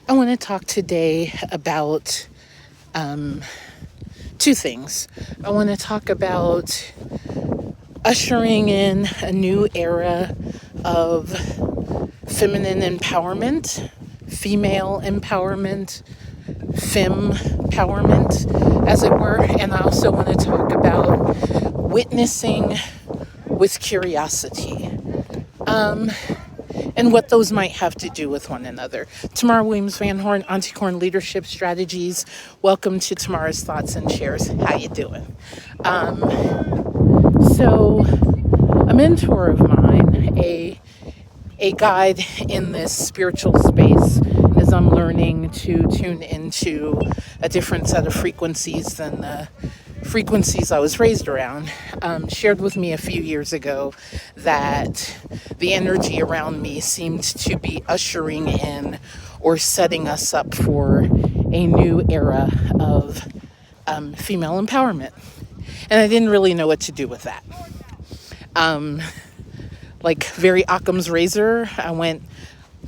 I want to talk today about two things. I want to talk about ushering in a new era of feminine empowerment, female empowerment, fem empowerment, as it were. And I also want to talk about witnessing with curiosity. And what those might have to do with one another. Tamara Williams Van Horn, Auntie Corn Leadership Strategies. Welcome to Tamara's Thoughts and Shares. How you doing? So, a mentor of mine, a guide in this spiritual space, as I'm learning to tune into a different set of frequencies than the frequencies I was raised around, shared with me a few years ago that the energy around me seemed to be ushering in or setting us up for a new era of female empowerment. And I didn't really know what to do with that. Like very Occam's razor, I went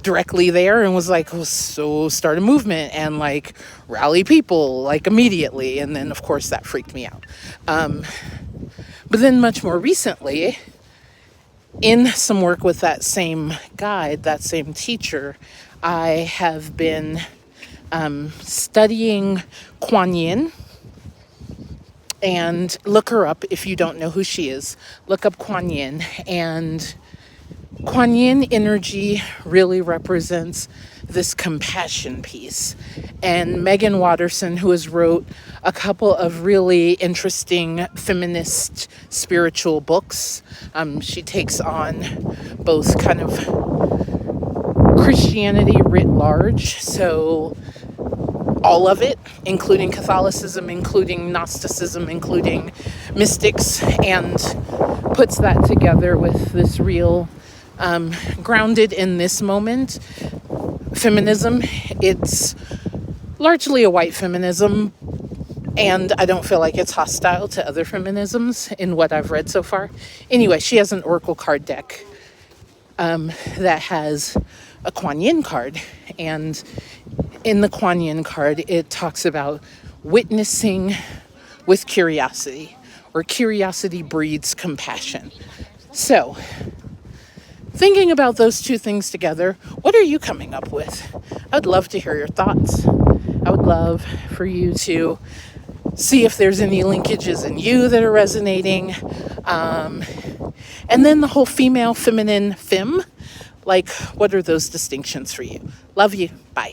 directly there and was like, oh, so start a movement and like rally people like immediately. And then of course that freaked me out. But then much more recently, in some work with that same guide, that same teacher, I have been studying Kuan Yin. And look her up if you don't know who she is. Look up Kuan Yin. And Kuan Yin energy really represents this compassion piece. And Megan Watterson, who has wrote a couple of really interesting feminist spiritual books, she takes on both kind of Christianity writ large, so all of it, including Catholicism, including Gnosticism, including mystics, and puts that together with this real grounded in this moment feminism. It's largely a white feminism, and I don't feel like it's hostile to other feminisms in what I've read so far. Anyway, she has an oracle card deck that has a Kuan Yin card, and in the Kuan Yin card it talks about witnessing with curiosity, or curiosity breeds compassion. So thinking about those two things together, what are you coming up with? I'd love to hear your thoughts. I would love for you to see if there's any linkages in you that are resonating. And then the whole female, feminine, femme, like what are those distinctions for you? Love you. Bye.